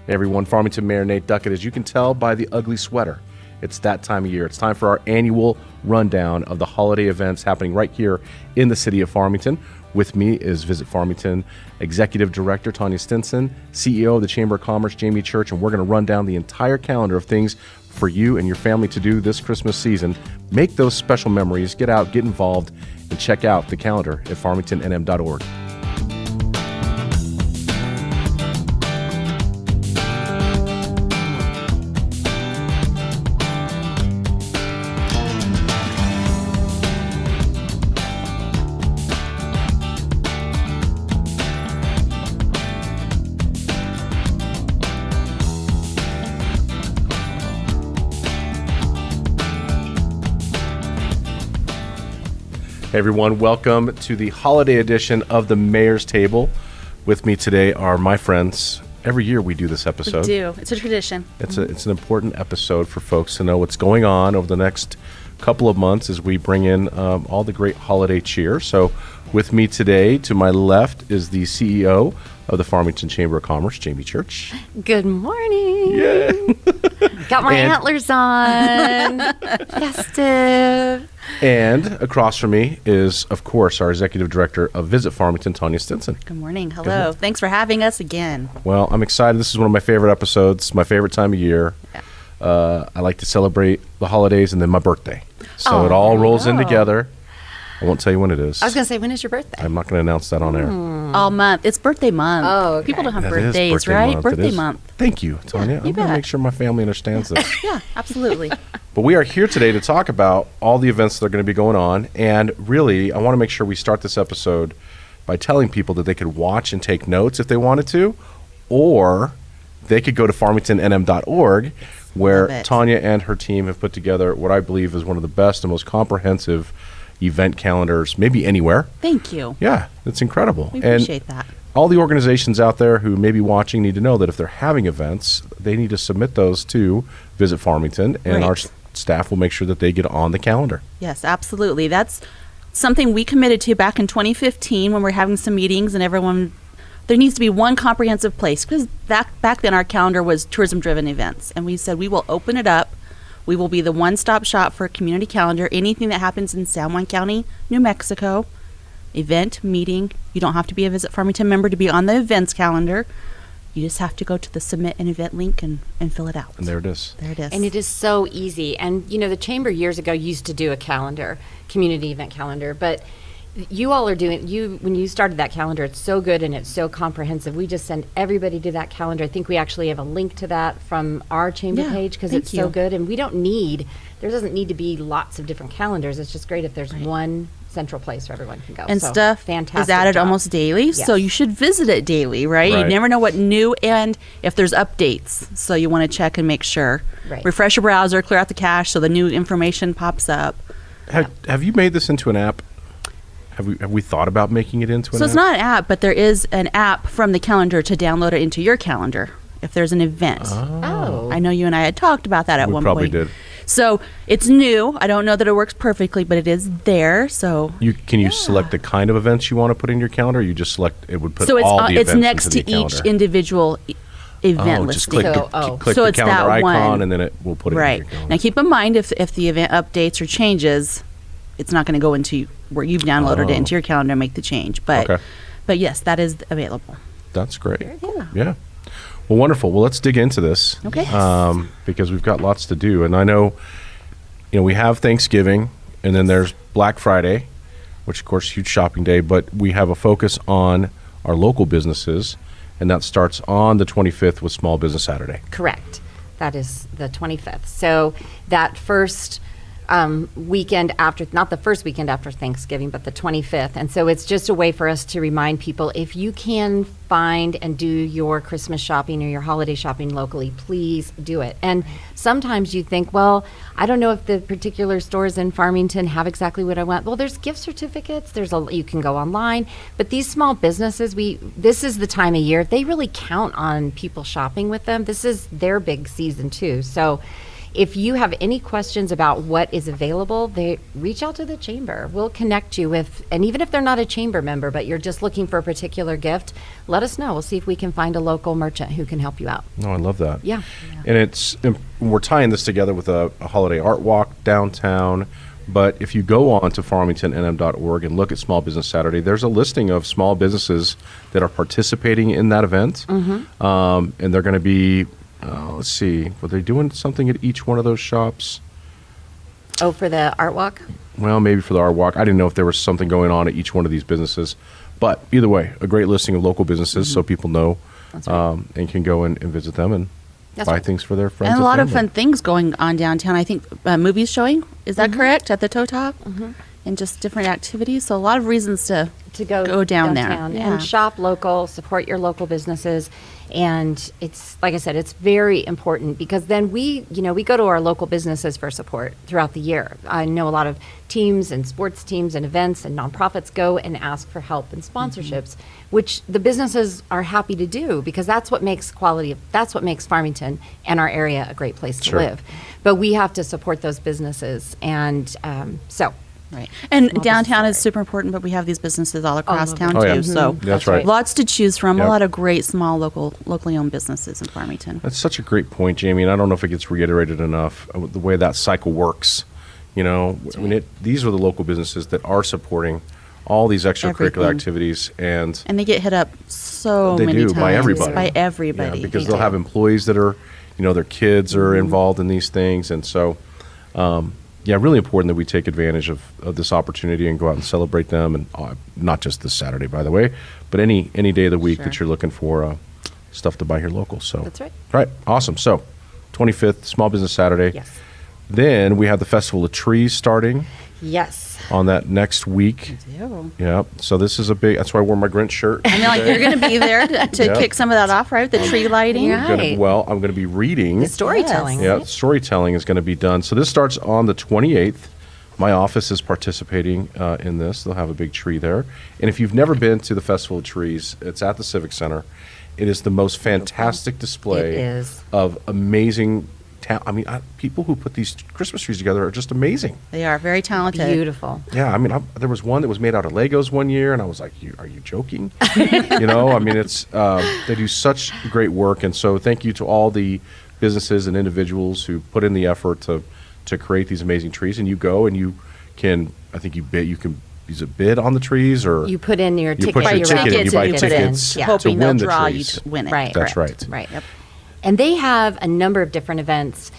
Hey everyone, Farmington Mayor Nate Duckett. As you can tell by the ugly sweater, it's that time of year. It's time for our annual rundown of the holiday events happening right here in the city of Farmington. With me is Visit Farmington Executive Director Tonya Stinson, CEO of the Chamber of Commerce, Jamie Church, and we're going to run down the entire calendar of things for you and your family to do this Christmas season. Make those special memories, get out, get involved, and check out the calendar at farmingtonnm.org. Hey everyone, welcome to the holiday edition of the Mayor's Table. With me today are my friends. Every year we do this episode. We do. It's a tradition. It's an important episode for folks to know what's going on over the next couple of months as we bring in all the great holiday cheer. So with me today, to my left, is the CEO of the Farmington Chamber of Commerce, Jamie Church. Good morning. Yeah. Got my antlers on. Festive. And across from me is, of course, our Executive Director of Visit Farmington, Tonya Stinson. Good morning. Hello. Thanks for having us again. Well, I'm excited. This is one of my favorite episodes, my favorite time of year. Yeah. I like to celebrate the holidays and then my birthday. So it all rolls in together. I won't tell you when it is. I was going to say, when is your birthday? I'm not going to announce that on air. All month. It's birthday month. Oh, okay. People don't have That is birthdays, right? Birthday month. Thank you, Tonya. I'm going to bet. make sure my family understands this. Yeah, absolutely. But we are here today to talk about all the events that are going to be going on. And really, I want to make sure we start this episode by telling people that they could watch and take notes if they wanted to, or they could go to farmingtonnm.org, where Tonya and her team have put together what I believe is one of the best and most comprehensive event calendars, maybe anywhere. Thank you. Yeah, it's incredible. We appreciate that. All the organizations out there who may be watching need to know that if they're having events, they need to submit those to Visit Farmington, and our staff will make sure that they get on the calendar. Yes, absolutely. That's something we committed to back in 2015 when we were having some meetings and everyone, there needs to be one comprehensive place, because back then our calendar was tourism-driven events, and we said we will open it up. We will be the one-stop shop for a community calendar. Anything that happens in San Juan County, New Mexico, event, meeting, you don't have to be a Visit Farmington member to be on the events calendar. You just have to go to the submit an event link and fill it out. And there it is. There it is. And it is so easy. And, you know, the Chamber years ago used to do a calendar, community event calendar, but you all are doing, when you started that calendar, it's so good and it's so comprehensive. We just send everybody to that calendar. I think we actually have a link to that from our Chamber page because it's so good. And there doesn't need to be lots of different calendars. It's just great if there's one central place where everyone can go. And so, stuff fantastic is added job. almost daily, Yes. so you should visit it daily, right? You never know what new, and if there's updates, so you want to check and make sure. Right. Refresh your browser, clear out the cache so the new information pops up. Have you made this into an app? Have we thought about making it into an app? So it's not an app, but there is an app from the calendar to download it into your calendar if there's an event. Oh. I know you and I had talked about that at one point. We probably did. So it's new. I don't know that it works perfectly, but it is there. So Can you select the kind of events you want to put in your calendar? Or you just select, it would put so all the it's events next into to the each calendar. individual event Just listing. click So the it's calendar that icon, one. and then it will put it in Right. your calendar. Now keep in mind if the event updates or changes, it's not going to go into where you've downloaded it into your calendar and make the change. But yes, that is available. That's great. Very cool. Yeah. Well, wonderful. Well, let's dig into this. Okay. Because we've got lots to do. And I know, we have Thanksgiving, and then there's Black Friday, which, of course, huge shopping day. But we have a focus on our local businesses, and that starts on the 25th with Small Business Saturday. Correct. That is the 25th. So that first weekend after, not the first weekend after Thanksgiving, but the 25th. And so it's just a way for us to remind people, if you can find and do your Christmas shopping or your holiday shopping locally, please do it. And sometimes you think, well, I don't know if the particular stores in Farmington have exactly what I want. Well, there's gift certificates. You can go online. But these small businesses, this is the time of year. They really count on people shopping with them. This is their big season too. So if you have any questions about what is available, they reach out to the chamber. We'll connect you with, and even if they're not a chamber member, but you're just looking for a particular gift, let us know. We'll see if we can find a local merchant who can help you out. No, I love that. Yeah. And we're tying this together with a holiday art walk downtown. But if you go on to farmingtonnm.org and look at Small Business Saturday, there's a listing of small businesses that are participating in that event. And they're going to be, let's see, were they doing something at each one of those shops? Oh, for the art walk? Well, maybe for the art walk. I didn't know if there was something going on at each one of these businesses. But either way, a great listing of local businesses so people know That's right. and can go and visit them and That's buy right. things for their friends And a lot of family. fun things going on downtown. I think movies showing, is that correct, at the Toe Top? And just different activities. So a lot of reasons to go down there. Yeah. And shop local, support your local businesses. And it's, like I said, it's very important because then we go to our local businesses for support throughout the year. I know a lot of teams and sports teams and events and nonprofits go and ask for help and sponsorships, which the businesses are happy to do because that's what makes Farmington and our area a great place to Sure. live. But we have to support those businesses. And so Right. And Small downtown business is super important, but we have these businesses all across over. town Oh, yeah. too. So That's right. lots to choose from. Yep. A lot of great small locally owned businesses in Farmington. That's such a great point, Jamie, and I don't know if it gets reiterated enough, the way that cycle works. I mean, these are the local businesses that are supporting all these extracurricular Everything. activities, and And they get hit up so they many do times by everybody. By everybody. Yeah, because They they'll do. have employees that are, their kids are involved in these things, and so, really important that we take advantage of this opportunity and go out and celebrate them, and not just this Saturday, by the way, but any day of the week that Sure. you're looking for stuff to buy here local. So That's right. Right, awesome. So, 25th, Small Business Saturday. yes. Then we have the Festival of Trees starting Yes. on that next week. Ew. Yeah, so this is a big. That's why I wore my Grinch shirt. I mean, like you're going to be there to Yep. kick some of that off, right? The tree lighting. Yeah. Right. I'm going to be reading. The storytelling. Yeah, right? storytelling is going to be done. So this starts on the 28th. My office is participating in this. They'll have a big tree there. And if you've never been to the Festival of Trees, it's at the Civic Center. It is the most fantastic display It is. of amazing people who put these Christmas trees together are just amazing. They are very talented. Beautiful. Yeah, I mean, there was one that was made out of Legos one year, and I was like, "Are you joking?" I mean, it's they do such great work, and so thank you to all the businesses and individuals who put in the effort to create these amazing trees. And you go and you can, I think you can use a bid on the trees, or You put in your You ticket. put your your ticket in, raffle you buy ticket in. tickets Yeah. to hoping win they'll the draw trees. you to win it. Right. That's right. right. Right. Yep. And they have a number of different events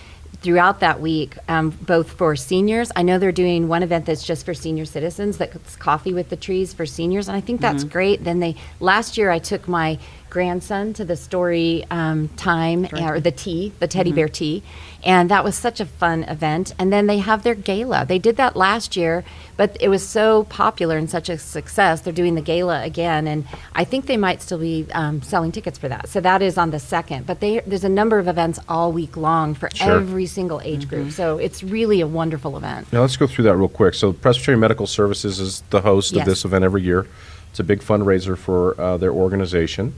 throughout that week, both for seniors. I know they're doing one event that's just for senior citizens, that's coffee with the trees for seniors, and I think that's great. Then last year I took my grandson to the story time, or the teddy bear tea, and that was such a fun event. And then they have their gala. They did that last year, but it was so popular and such a success. They're doing the gala again, and I think they might still be selling tickets for that. So that is on the 2nd. But there's a number of events all week long for Sure. every single age group. So it's really a wonderful event. Now let's go through that real quick. So Presbyterian Medical Services is the host of Yes. this event every year. It's a big fundraiser for their organization.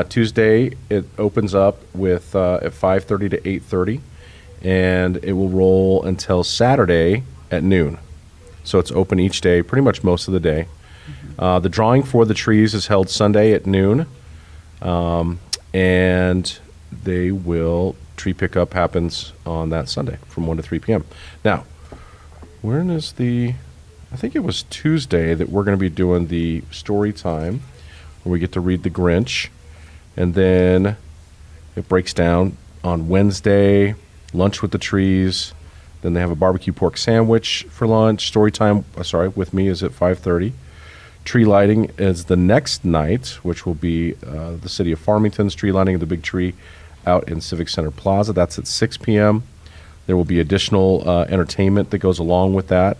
Tuesday it opens up with at 5:30 to 8:30, and it will roll until Saturday at noon. So it's open each day, pretty much most of the day. The drawing for the trees is held Sunday at noon, and tree pickup happens on that Sunday from 1 to 3 p.m. Now, when is I think it was Tuesday that we're going to be doing the story time where we get to read The Grinch, and then it breaks down on Wednesday, lunch with the trees, then they have a barbecue pork sandwich for lunch. Story time, with me is at 5:30. Tree lighting is the next night, which will be the city of Farmington's tree lighting of the big tree out in Civic Center Plaza. That's at 6 p.m. There will be additional entertainment that goes along with that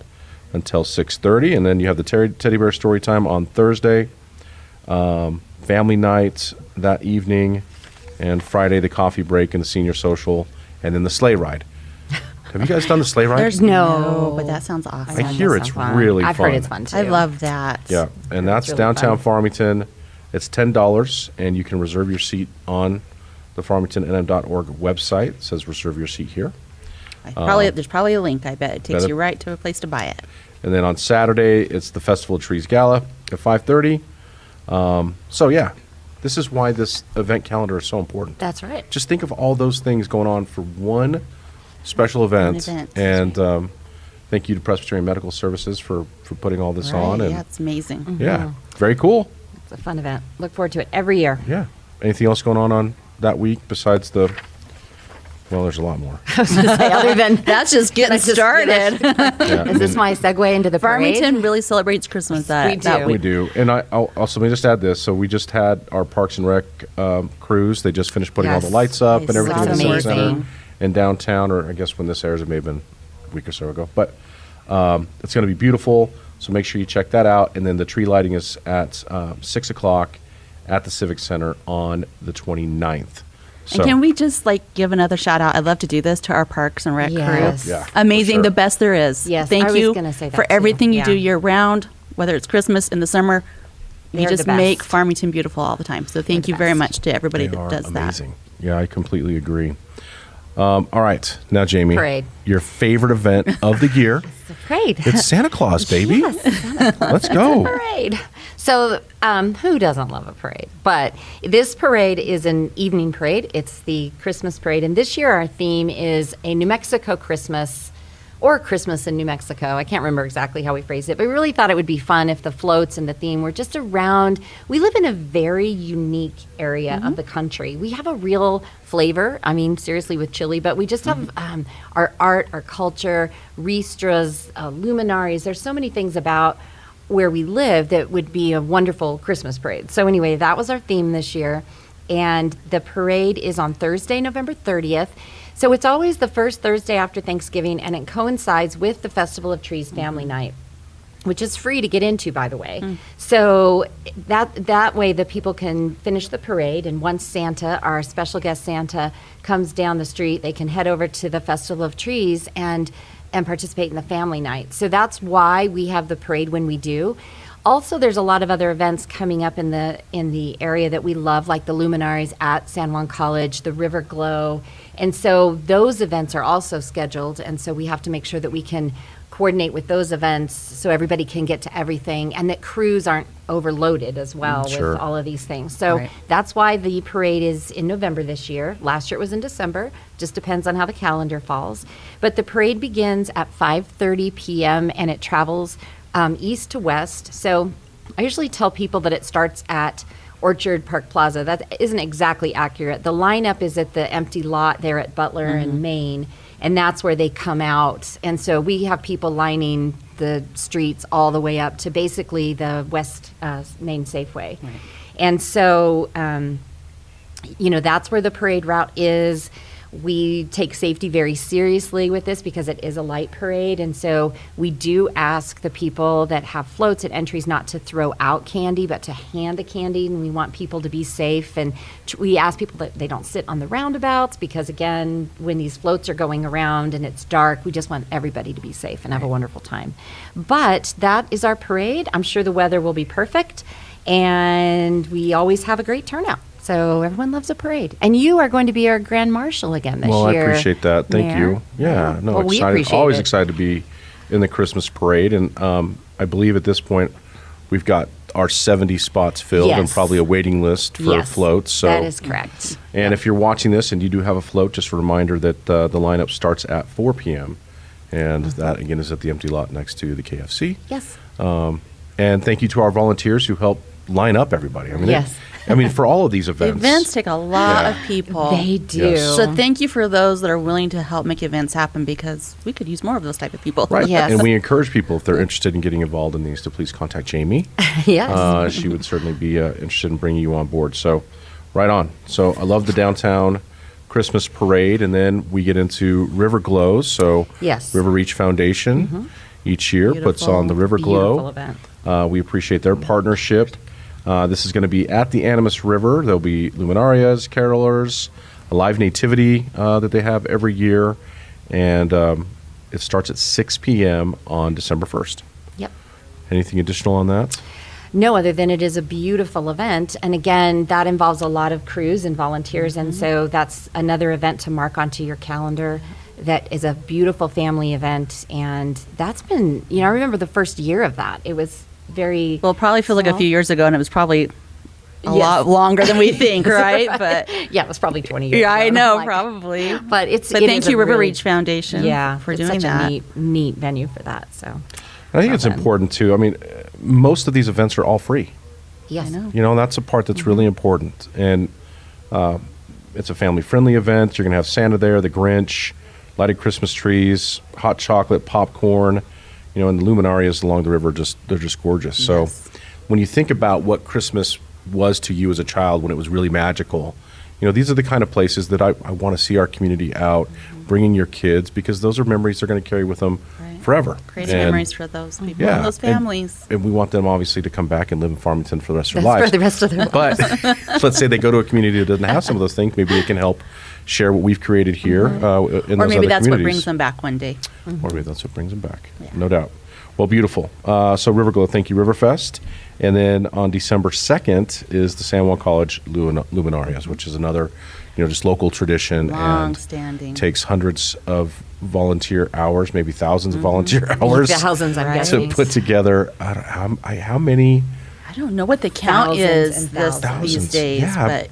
until 6:30, and then you have the teddy bear story time on Thursday, family night that evening, and Friday the coffee break and the senior social, and then the sleigh ride. Have you guys done the sleigh ride? There's No, but that sounds awesome. I hear it's really I've fun. heard it's fun too. I love that. Yeah, and that's really downtown fun. Farmington. It's $10, and you can reserve your seat on the farmingtonnm.org website. It says reserve your seat here. There's probably a link. I bet it takes Better- you right to a place to buy it. And then on Saturday, it's the Festival of Trees Gala at 5:30. So yeah, this is why this event calendar is so important. That's right. Just think of all those things going on for one special event. event. And thank you to Presbyterian Medical Services for putting all this on. And Yeah, it's amazing. yeah, very cool. It's a fun event. Look forward to it every year. Yeah. Anything else going on that week besides the? Well, there's a lot more. I was going to say, other than That's just getting started. Yeah, I is this mean, my segue into the parade? Farmington really celebrates Christmas that do. we week. do, and I'll also let me just add this. So we just had our Parks and Rec crews. They just finished putting all the Yes. lights up and Nice. everything in the That's Civic Center amazing. in downtown, or I guess when this airs, it may have been a week or so ago. But it's going to be beautiful. So make sure you check that out. And then the tree lighting is at 6 o'clock at the Civic Center on the 29th. So, And can we just give another shout out? I'd love to do this to our Parks and Rec Yes. crew. Yeah, for Amazing, sure. the best there is. Yes, Thank I was you gonna say that for too. everything you do Yeah. year round, whether it's Christmas in the summer. You They're just the best. make Farmington beautiful all the time. So thank the you very best. much to everybody they that are does amazing. Yeah, I completely agree. All right, now Jamie, Parade. your favorite event of the year. The parade. It's Santa Claus, baby. Let's go. Parade. So, who doesn't love a parade? But this parade is an evening parade. It's the Christmas parade. And this year, our theme is a New Mexico Christmas, or Christmas in New Mexico. I can't remember exactly how we phrased it, but we really thought it would be fun if the floats and the theme were just around. We live in a very unique area of the country. We have a real flavor. I mean, seriously, with chili, but we just have our art, our culture, ristras, luminaries. There's so many things about where we live that would be a wonderful Christmas parade. So anyway, that was our theme this year. And the parade is on Thursday, November 30th. So it's always the first Thursday after Thanksgiving, and it coincides with the Festival of Trees Family Night, which is free to get into, by the way. So that way the people can finish the parade, and once Santa, our special guest Santa, comes down the street, they can head over to the Festival of Trees and participate in the family night. So that's why we have the parade when we do. Also, there's a lot of other events coming up in the area that we love, like the luminaries at San Juan College, the River Glow. And so those events are also scheduled, and so we have to make sure that we can coordinate with those events so everybody can get to everything, and that crews aren't overloaded as well Sure. with all of these things. So Right. that's why the parade is in November this year. Last year it was in December. Just depends on how the calendar falls. But the parade begins at 5:30 p.m. and it travels east to west. So I usually tell people that it starts at Orchard Park Plaza. That isn't exactly accurate. The lineup is at the empty lot there at Butler and Main, and that's where they come out. And so we have people lining the streets all the way up to basically the West Main Safeway. And so, that's where the parade route is. We take safety very seriously with this because it is a light parade. And so we do ask the people that have floats at entries not to throw out candy, but to hand the candy. And we want people to be safe. And we ask people that they don't sit on the roundabouts because, again, when these floats are going around and it's dark, we just want everybody to be safe and have a wonderful time. But that is our parade. I'm sure the weather will be perfect. And we always have a great turnout. So everyone loves a parade. And you are going to be our Grand Marshal again this Well, year. I appreciate that. Thank Mayor. you. Yeah, no, Well, we excited. appreciate Always it. excited to be in the Christmas parade, and I believe at this point we've got our 70 spots filled and Yes. probably a waiting list for Yes, floats. So, that is correct. and if you're watching this and you do have a float, just a reminder that the lineup starts at 4 p.m. and that again is at the empty lot next to the KFC. Yes. And thank you to our volunteers who help line up everybody. I mean, Yes. for all of these The events. events take a lot Yeah. of people. They do. Yes. So thank you for those that are willing to help make events happen because we could use more of those type of people. Right. Yes. And we encourage people, if they're interested in getting involved in these, to please contact Jamie. Yes. She would certainly be interested in bringing you on board. So, right on. So, I love the downtown Christmas parade, and then we get into River Glows. So, Yes. River Reach Foundation each year puts Beautiful. on the River Beautiful Glow. event. We appreciate their partnership. This is going to be at the Animas River. There'll be luminarias, carolers, a live nativity that they have every year, and it starts at 6 p.m. on December 1st. Yep. Anything additional on that? No, other than it is a beautiful event. And again, that involves a lot of crews and volunteers. And so that's another event to mark onto your calendar that is a beautiful family event. And that's been, I remember the first year of that. It was very Well, it probably feels like a small. few years ago, and it was probably a Yes. lot longer than we think, right? But Yeah, it was probably 20 years yeah, I ago. know, Like- probably. But But it thank is a you, River really- Reach Foundation, for it's doing such that. a neat venue for that. So, I think it's important too. I mean, most of these events are all free. yes. I know. You know, that's the part that's really important. And it's a family-friendly event. You're going to have Santa there, the Grinch, lighted Christmas trees, hot chocolate, popcorn. You know, and the luminarias along the river, they're just gorgeous. So Yes. when you think about what Christmas was to you as a child when it was really magical, you know, these are the kind of places that I want to see our community out, bringing your kids, because those are memories they're going to carry with them Right. forever. Crazy And- memories for those people Yeah, and those families. And we want them obviously to come back and live in Farmington for the rest of their That's lives. for the rest of their lives. But let's say they go to a community that doesn't have some of those things. Maybe they can help share what we've created here in those Or other maybe that's what communities. brings them back one day. Or maybe that's what brings them back. Yeah. No doubt. Well, beautiful. So Riverglow, thank you, Riverfest. And then on December 2nd is the San Juan College Luminarias, which is another, just local tradition. Long-standing. And takes hundreds of volunteer hours, maybe thousands of volunteer hours Thousands, I'm Right. guessing. to put together. How many? I don't know what the count Thousands is and these thousands. days, Yeah. but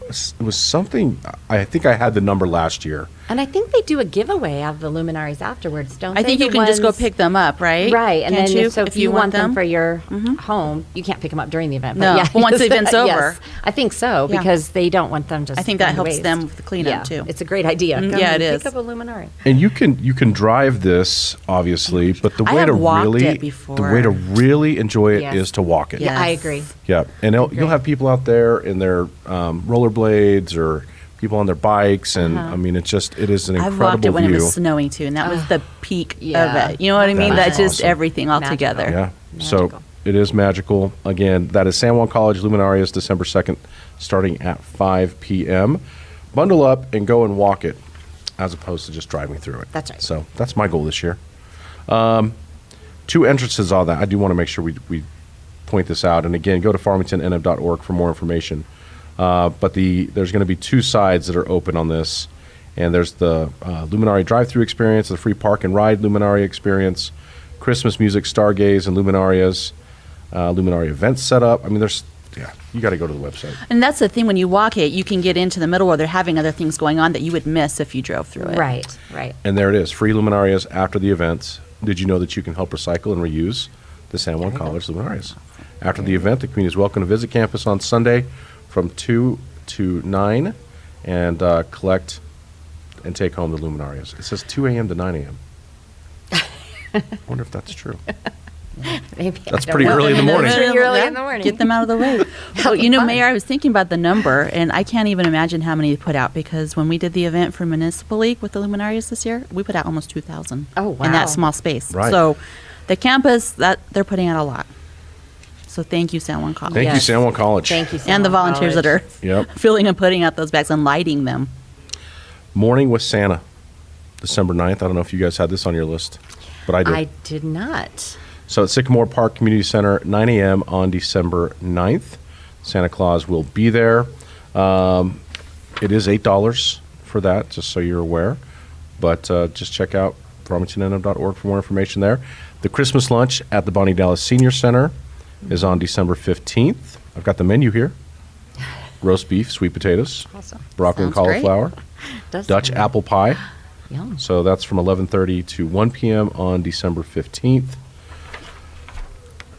It was something. I think I had the number last year. And I think they do a giveaway of the luminaries afterwards, don't they? I think you The can just go ones- pick them up, right? Right, and Can't then you? if you want them for your Mhm. home, you can't pick them up during the event. No, but but once the event's yes, over. I think so, Yeah. because they don't want them just. I think that going to helps waste. them with the cleanup, Yeah, too. It's a great idea. Mm, Come yeah, and it pick is. up a luminary. And you can drive this obviously, but the I way have to walked really it before. the way to really enjoy it is Yes. to walk it. Yeah. Yeah, I Yes. agree. Yeah, and you'll have people out there in their rollerblades or people on their bikes, and I mean, it is an I've incredible walked it when view. it was snowing too, and that was the peak yeah. of it. You know what I mean? That That's is just awesome. everything all Magical. together. Yeah, so Magical. it is magical. Again, that is San Juan College Luminarias, December 2nd, starting at 5 p.m. Bundle up and go and walk it, as opposed to just driving through it. That's right. So that's my goal this year. 2 entrances on that. I do want to make sure we point this out. And again, go to farmingtonnm.org for more information. But there's going to be 2 sides that are open on this. And there's the Luminary drive-through experience, the free park and ride Luminary experience, Christmas music, stargaze, and Luminarias, Luminary events set up. I mean, you got to go to the website. And that's the thing, when you walk it, you can get into the middle where they're having other things going on that you would miss if you drove through it. Right, right. And there it is, free Luminarias after the event. Did you know that you can help recycle and reuse the San Juan College Luminarias? After the event, the community is welcome to visit campus on Sunday from 2 to 9 and collect and take home the Luminarias. It says 2 a.m. to 9 a.m. I wonder if that's true. Maybe. That's I don't pretty know. early in the morning. That's pretty early Yeah. in the morning. Get them out of the way. Well, fun. Mayor, I was thinking about the number, and I can't even imagine how many they put out, because when we did the event for Municipal League with the Luminarias this year, we put out almost 2,000 Oh, in wow. that small space. Right. So the campus, they're putting out a lot. So thank you, San Juan College. Thank you, Yes. San Juan College. Thank you, San And the Juan volunteers that College. are Yep. filling and putting out those bags and lighting them. Morning with Santa, December 9th. I don't know if you guys had this on your list, but I did. I did not. So at Sycamore Park Community Center, 9 a.m. on December 9th. Santa Claus will be there. It is $8 for that, just so you're aware. But just check out farmingtonnm.org for more information there. The Christmas lunch at the Bonnie Dallas Senior Center is on December 15th. I've got the menu here. Roast beef, sweet potatoes, Awesome. broccoli and Sounds great. cauliflower, Does Dutch sound apple pie. Yum. So that's from 11:30 to 1 p.m. on December 15th.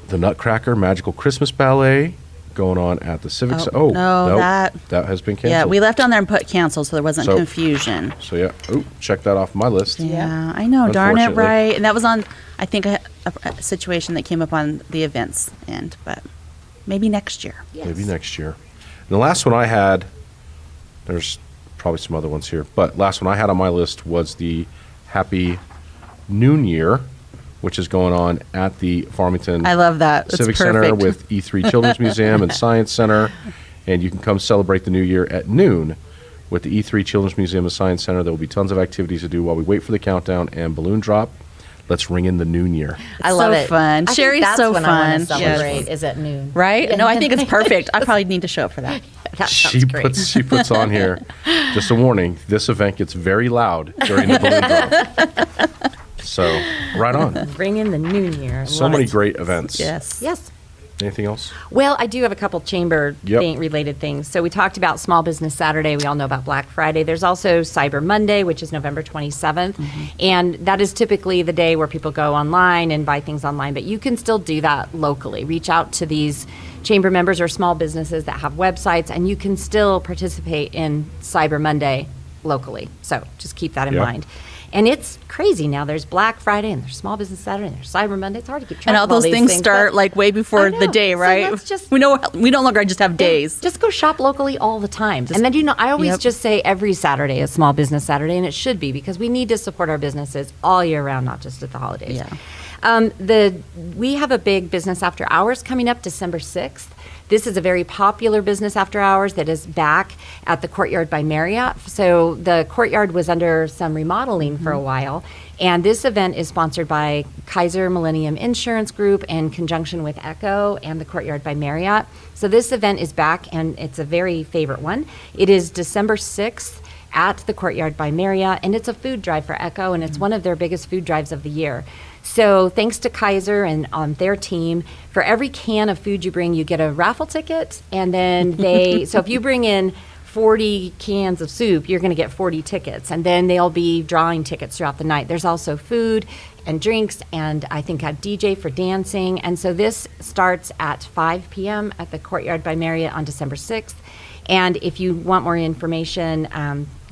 The Nutcracker Magical Christmas Ballet going on at the Civic Center. Oh, Oh, no, nope, that- that has been canceled. Yeah, we left on there and put cancel, so there wasn't So- confusion. So yeah, check that off my list. Yeah, I know. Darn it, Unfortunately. right? And that was on, I think, a situation that came up on the events end, but maybe next year. Yes. Maybe next year. And the last one I had, there's probably some other ones here, but last one I had on my list was the Happy Noon Year, which is going on at the Farmington I love that. It's Civic perfect. Center with E3 Children's Museum and Science Center. And you can come celebrate the new year at noon with the E3 Children's Museum and Science Center. There will be tons of activities to do while we wait for the countdown and balloon drop. Let's ring in the noon year. I It's love so it. fun. I think Sherry's that's so when I want fun. to celebrate Yes. is at noon. Right? No, I think it's perfect. I probably need to show up for that. That sounds great. She puts on here, just a warning, this event gets very loud during the balloon drop. So, right on. Bring in the new year. So many great events. Yes. Yes. Anything else? Well, I do have a couple chamber Yep. related things. So we talked about Small Business Saturday. We all know about Black Friday. There's also Cyber Monday, which is November 27th. And that is typically the day where people go online and buy things online. But you can still do that locally. Reach out to these chamber members or small businesses that have websites, and you can still participate in Cyber Monday locally. So just keep that in Yep. mind. And it's crazy now. There's Black Friday and there's Small Business Saturday and there's Cyber Monday. It's hard to keep track And all of those these things start but like way before I the know. day, So right? let's just- we no longer just have days. Just go shop locally all the time. And then, I always Yep. just say every Saturday is Small Business Saturday, and it should be because we need to support our businesses all year round, not just at the holidays. Yeah. We have a big business after hours coming up December 6th. This is a very popular business after hours that is back at the Courtyard by Marriott. So the Courtyard was under some remodeling for a while, and this event is sponsored by Kaiser Millennium Insurance Group in conjunction with Echo and the Courtyard by Marriott. So this event is back, and it's a very favorite one. It is December 6th at the Courtyard by Marriott, and it's a food drive for Echo, and it's one of their biggest food drives of the year. So thanks to Kaiser and their team, for every can of food you bring, you get a raffle ticket, and then so if you bring in 40 cans of soup, you're going to get 40 tickets, and then they'll be drawing tickets throughout the night. There's also food and drinks, and I think a DJ for dancing, and so this starts at 5 p.m. at the Courtyard by Marriott on December 6th. And if you want more information,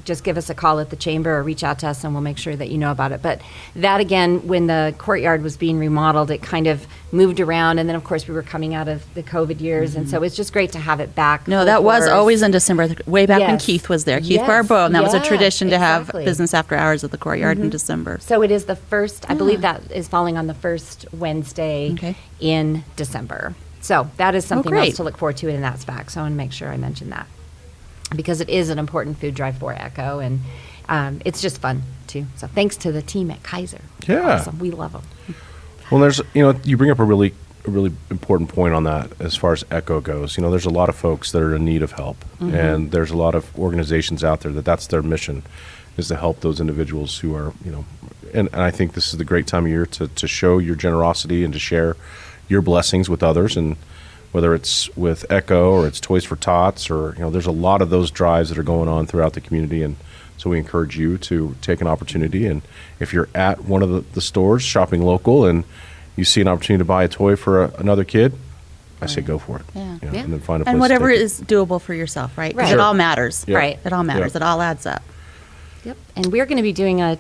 just give us a call at the chamber or reach out to us and we'll make sure that you know about it. But that, again, when the Courtyard was being remodeled, it kind of moved around. And then, of course, we were coming out of the COVID years. And so it's just great to have it back. No, full that was force. always in December, way back when Yes. Keith was there, Keith Yes. Barbeau, and that was a Yes, tradition to exactly. have business after hours at the Courtyard in December. So it is the first, I believe that is falling on the first Wednesday Okay. in December. So that is something great. else to look forward to, and that's back. So I want to make sure I mention that because it is an important food drive for Echo, and it's just fun too. So thanks to the team at Kaiser. Yeah. Awesome. We love them. Well, there's, you bring up a really important point on that as far as Echo goes. There's a lot of folks that are in need of help, and there's a lot of organizations out there that's their mission is to help those individuals who are, and I think this is the great time of year to show your generosity and to share your blessings with others, and whether it's with Echo or it's Toys for Tots or, there's a lot of those drives that are going on throughout the community, and so we encourage you to take an opportunity, and if you're at one of the stores shopping local and you see an opportunity to buy a toy for another kid, I say go for it. Yeah. Yeah. And then find a place And to whatever take it. is doable for yourself, right? 'Cause Right. it Sure. all matters. Yeah. Right. It all matters. Yeah. It all adds up. Yep. And we're going to be doing a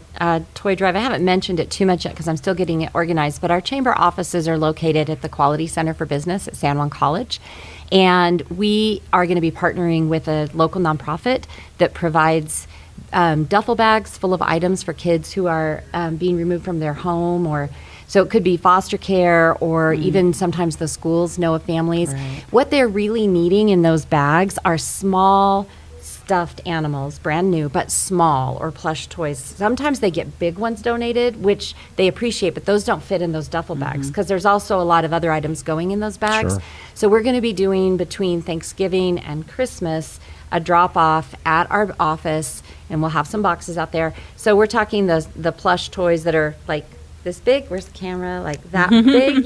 toy drive. I haven't mentioned it too much yet because I'm still getting it organized, but our chamber offices are located at the Quality Center for Business at San Juan College. And we are going to be partnering with a local nonprofit that provides duffel bags full of items for kids who are being removed from their home, or so it could be foster care, or even sometimes the schools know of families. Right. What they're really needing in those bags are small stuffed animals, brand new, but small, or plush toys. Sometimes they get big ones donated, which they appreciate, but those don't fit in those duffel bags because there's also a lot of other items going in those bags. Sure. So we're going to be doing between Thanksgiving and Christmas a drop off at our office, and we'll have some boxes out there. So we're talking the plush toys that are like this big. Where's the camera? Like that big,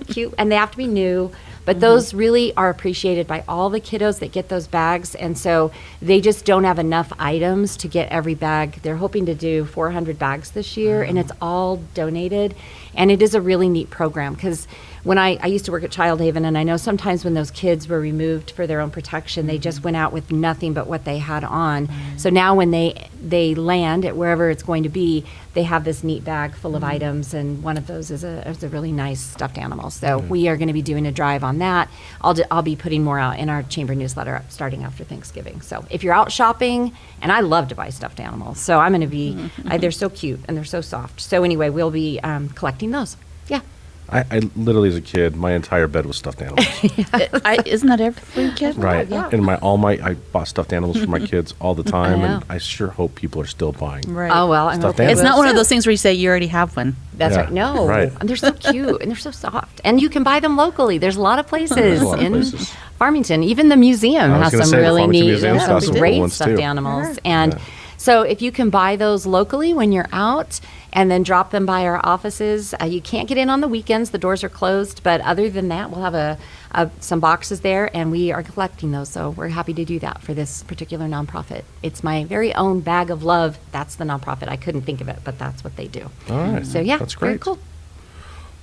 cute, and they have to be new. But those really are appreciated by all the kiddos that get those bags, and so they just don't have enough items to get every bag. They're hoping to do 400 bags this year, and it's all donated, and it is a really neat program because when I used to work at Child Haven, and I know sometimes when those kids were removed for their own protection, they just went out with nothing but what they had on. So now when they land at wherever it's going to be, they have this neat bag full of items, and one of those is a really nice stuffed animal. So we are going to be doing a drive on that. I'll be putting more out in our chamber newsletter starting after Thanksgiving. So if you're out shopping, and I love to buy stuffed animals, so I'm going to be, they're so cute and they're so soft. So anyway, we'll be collecting those. Yeah. I literally, as a kid, my entire bed was stuffed animals. Isn't that every kid? Right. Yeah. And I bought stuffed animals for my kids all the time, know. and I sure hope people are still buying. Right. Oh, well, I Stuffed hope they It's animals. will not one of too. those things where you say you already have one. That's Yeah, right. No. right. And they're so cute and they're so soft. And you can buy them locally. There's a lot of places There's a lot of in places. Farmington. Even the museum I was has gonna some say, the really Farmington neat, Museum's got some cool great ones, stuffed too. animals. And Yeah. so if you can buy those locally when you're out and then drop them by our offices, you can't get in on the weekends. The doors are closed. But other than that, we'll have some boxes there, and we are collecting those. So we're happy to do that for this particular nonprofit. It's my very own bag of love. That's the nonprofit. I couldn't think of it, but that's what they do. All right. So yeah, That's very great. cool.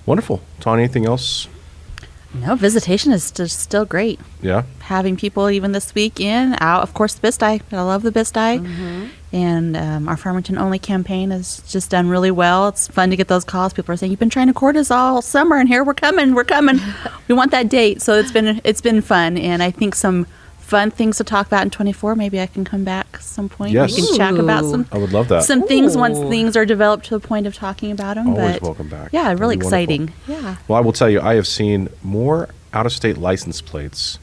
Wonderful. Tanya, anything else? No, visitation is just still great. Yeah. Having people even this weekend out. Of course, the Bisti. I love the Bisti. And our Farmington Only campaign has just done really well. It's fun to get those calls. People are saying, "You've been trying to court us all summer, and here we're coming. We're coming. We want that date." So it's been fun, and I think some fun things to talk about in 24. Maybe I can come back some point. Yes. We can chat about Ooh. some I would love that. some things once Ooh. things are developed to the point of talking about them. Always but welcome back. Yeah, That'd really be wonderful. exciting. Yeah. Well, I will tell you, I have seen more out-of-state license plates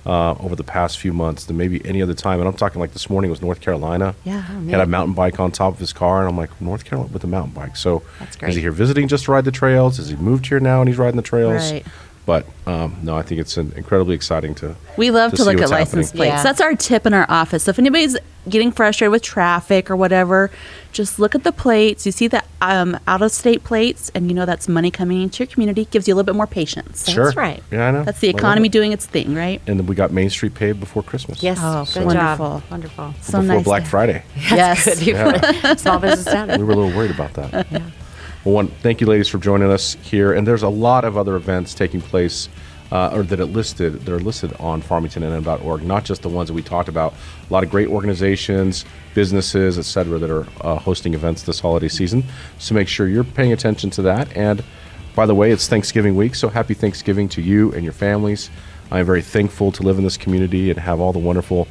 over the past few months than maybe any other time. And I'm talking like this morning was North Carolina. Yeah. Oh, Had a mountain bike on top of his car, and I'm like, North Carolina with a mountain bike. So That's is great. he here visiting just to ride the trails? Has he moved here now and he's riding the trails? Right. But no, I think it's incredibly exciting to. We love to see look at what's license happening. plates. Yeah. That's our tip in our office. So if anybody's getting frustrated with traffic or whatever, just look at the plates. You see the out-of-state plates, and you know that's money coming into your community. Gives you a little bit more patience. Sure. right. Yeah, I know. That's the I love economy it. doing its thing, right? And then we got Main Street paved before Christmas. Yes. Oh, good wonderful. job. Wonderful. So before nice. Black to- Friday. Yes. Good. Before Small Business Saturday. We were a little worried about that. Well, thank you, ladies, for joining us here. And there's a lot of other events taking place, or that are listed on farmingtonnm.org. Not just the ones that we talked about. A lot of great organizations, businesses, et cetera, that are hosting events this holiday season. So make sure you're paying attention to that. And by the way, it's Thanksgiving week, so happy Thanksgiving to you and your families. I'm very thankful to live in this community and have all the wonderful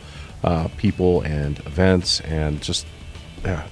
people and events, and just a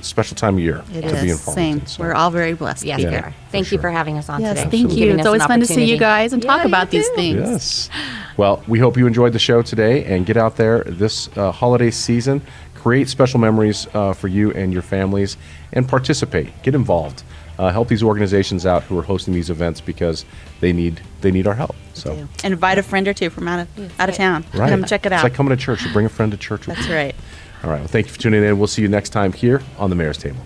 special time of year It to be in is. Farmington. Same. So. We're all very blessed. Yes, to be we Yeah, here. are. Thank for you sure. for having us on Yes, today. thank and you. giving It's us always an fun to see you opportunity. guys and talk Yeah, about you these too. things. Yes. Well, we hope you enjoyed the show today and get out there this holiday season. Create special memories for you and your families and participate. Get involved. Help these organizations out who are hosting these events because they need our help. So, And invite a friend or two from out of town. right. Come check it It's out. like coming to church. You bring a friend to church with That's you. right. All right. Well, thank you for tuning in. We'll see you next time here on the Mayor's Table.